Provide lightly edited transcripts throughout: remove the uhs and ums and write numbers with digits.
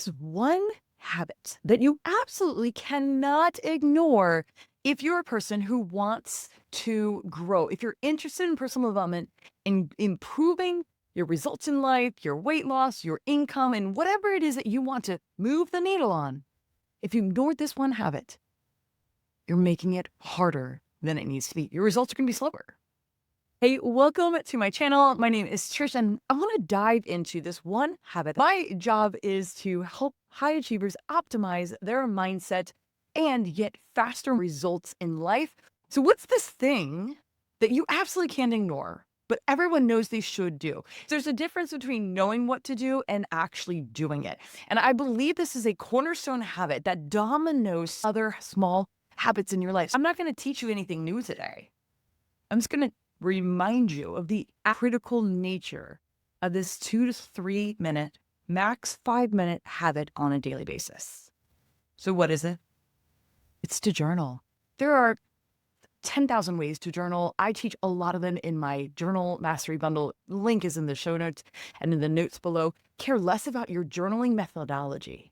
is one habit that you absolutely cannot ignore if you're a person who wants to grow? If you're interested in personal development, in improving your results in life, your weight loss, your income, and whatever it is that you want to move the needle on, if you ignore this one habit, you're making it harder than it needs to be. Your results are going to be slower. Hey, welcome to my channel. My name is Trish, and I want to dive into this one habit. My job is to help high achievers optimize their mindset and get faster results in life. So what's this thing that you absolutely can't ignore, but everyone knows they should do? There's a difference between knowing what to do and actually doing it. And I believe this is a cornerstone habit that dominoes other small habits in your life. I'm not going to teach you anything new today. I'm just going to remind you of the critical nature of this 2 to 3 minute, max 5-minute habit on a daily basis. So what is it? It's to journal. There are 10,000 ways to journal. I teach a lot of them in my Journal Mastery Bundle. Link is in the show notes and in the notes below. Care less about your journaling methodology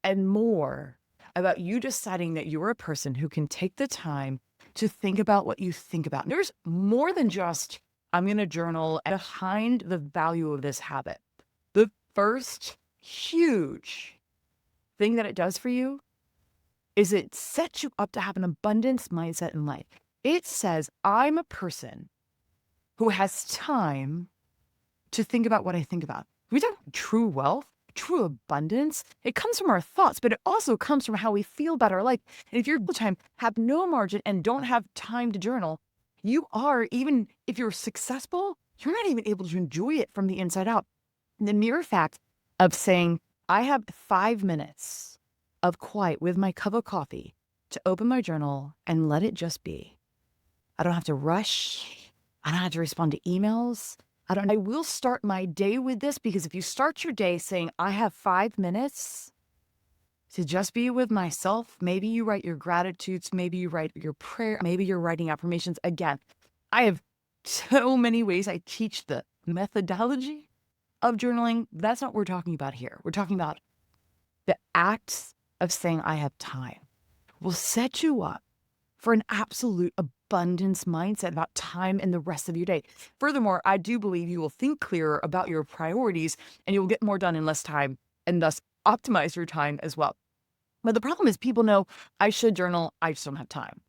and more about you deciding that you're a person who can take the time to think about what you think about. There's more than just, I'm going to journal, behind the value of this habit. The first huge thing that it does for you is it sets you up to have an abundance mindset in life. It says, I'm a person who has time to think about what I think about. We talk true wealth, true abundance. It comes from our thoughts, but it also comes from how we feel about our life. And if you're time have no margin and don't have time to journal, you are, even if you're successful, you're not even able to enjoy it from the inside out. And the mere fact of saying, I have 5 minutes of quiet with my cup of coffee to open my journal and let it just be. I don't have to rush. I don't have to respond to emails. I will start my day with this, because if you start your day saying, I have 5 minutes to just be with myself, maybe you write your gratitudes, maybe you write your prayer, maybe you're writing affirmations. Again, I have so many ways I teach the methodology of journaling. That's not what we're talking about here. We're talking about the acts of saying, I have time will set you up for an absolute abundance mindset about time and the rest of your day. Furthermore, I do believe you will think clearer about your priorities and you'll get more done in less time and thus optimize your time as well. But the problem is, people know I should journal. I just don't have time.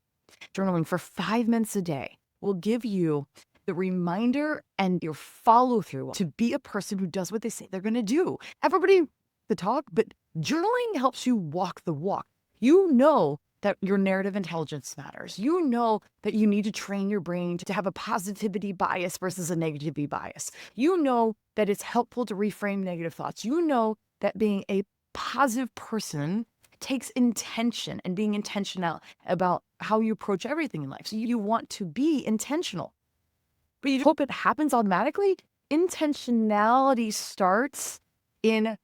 Journaling for 5 minutes a day will give you the reminder and your follow through to be a person who does what they say they're going to do. Everybody the talk, but journaling helps you walk the walk. You know that your narrative intelligence matters. You know that you need to train your brain to have a positivity bias versus a negativity bias. You know that it's helpful to reframe negative thoughts. You know that being a positive person takes intention and being intentional about how you approach everything in life. So you want to be intentional, but you hope it happens automatically. Intentionality starts in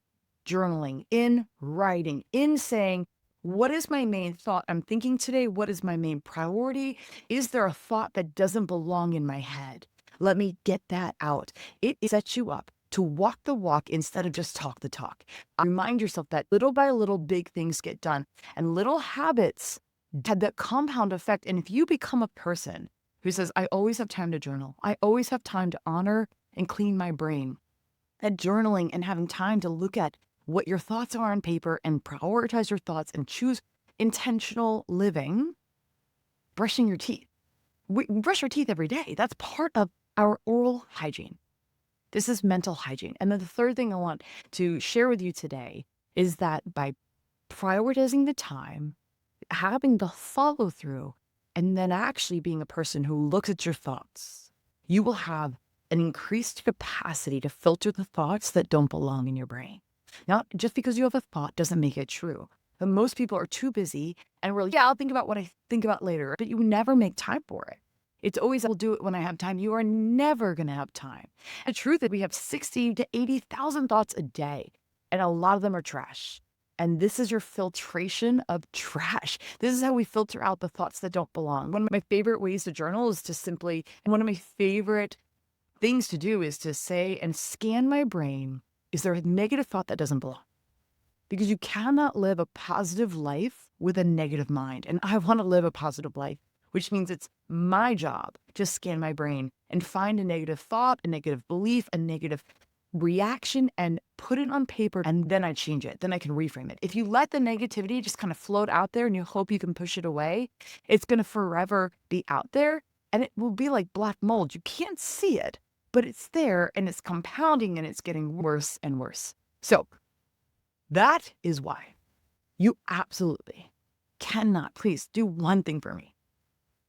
journaling, in writing, in saying, what is my main thought I'm thinking today? What is my main priority? Is there a thought that doesn't belong in my head? Let me get that out. It sets you up to walk the walk instead of just talk the talk. Remind yourself that little by little, big things get done, and little habits have that compound effect. And if you become a person who says, I always have time to journal, I always have time to honor and clean my brain, that journaling and having time to look at what your thoughts are on paper and prioritize your thoughts and choose intentional living. Brushing your teeth. We brush our teeth every day. That's part of our oral hygiene. This is mental hygiene. And then the third thing I want to share with you today is that by prioritizing the time, having the follow through, and then actually being a person who looks at your thoughts, you will have an increased capacity to filter the thoughts that don't belong in your brain. Not just because you have a thought doesn't make it true. But most people are too busy and we're like, yeah, I'll think about what I think about later. But you never make time for it. It's always, I'll do it when I have time. You are never going to have time. The truth is, we have 60 to 80,000 thoughts a day, and a lot of them are trash. And this is your filtration of trash. This is how we filter out the thoughts that don't belong. One of my favorite ways to journal is to simply, and one of my favorite things to do is to say and scan my brain. Is there a negative thought that doesn't belong? because you cannot live a positive life with a negative mind. And I want to live a positive life, which means it's my job to scan my brain and find a negative thought, a negative belief, a negative reaction, and put it on paper. And then I change it. Then I can reframe it. If you let the negativity just kind of float out there and you hope you can push it away, it's going to forever be out there. And it will be like black mold. You can't see it, but it's there and it's compounding and it's getting worse and worse. So that is why you absolutely cannot, please do one thing for me.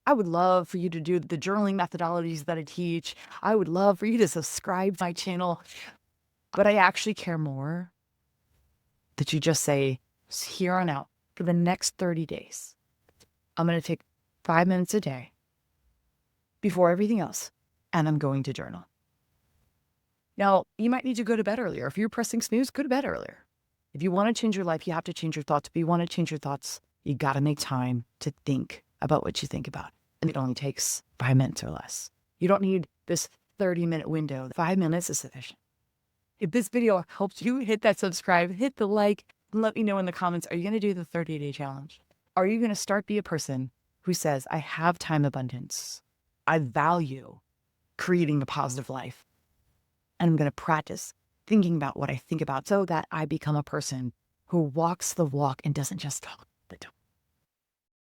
I would love for you to do the journaling methodologies that I teach. I would love for you to subscribe to my channel. But I actually care more that you just say, here on out, for the next 30 days, I'm going to take 5 minutes a day before everything else, and I'm going to journal. Now, you might need to go to bed earlier. If you're pressing snooze, go to bed earlier. If you want to change your life, you have to change your thoughts. If you want to change your thoughts, you got to make time to think about what you think about. And it only takes 5 minutes or less. You don't need this 30-minute window. 5 minutes is sufficient. If this video helps you, hit that subscribe, hit the like, and let me know in the comments, are you going to do the 30-day challenge? Are you going to start be a person who says, I have time abundance. I value creating a positive life. And I'm going to practice thinking about what I think about so that I become a person who walks the walk and doesn't just talk the talk.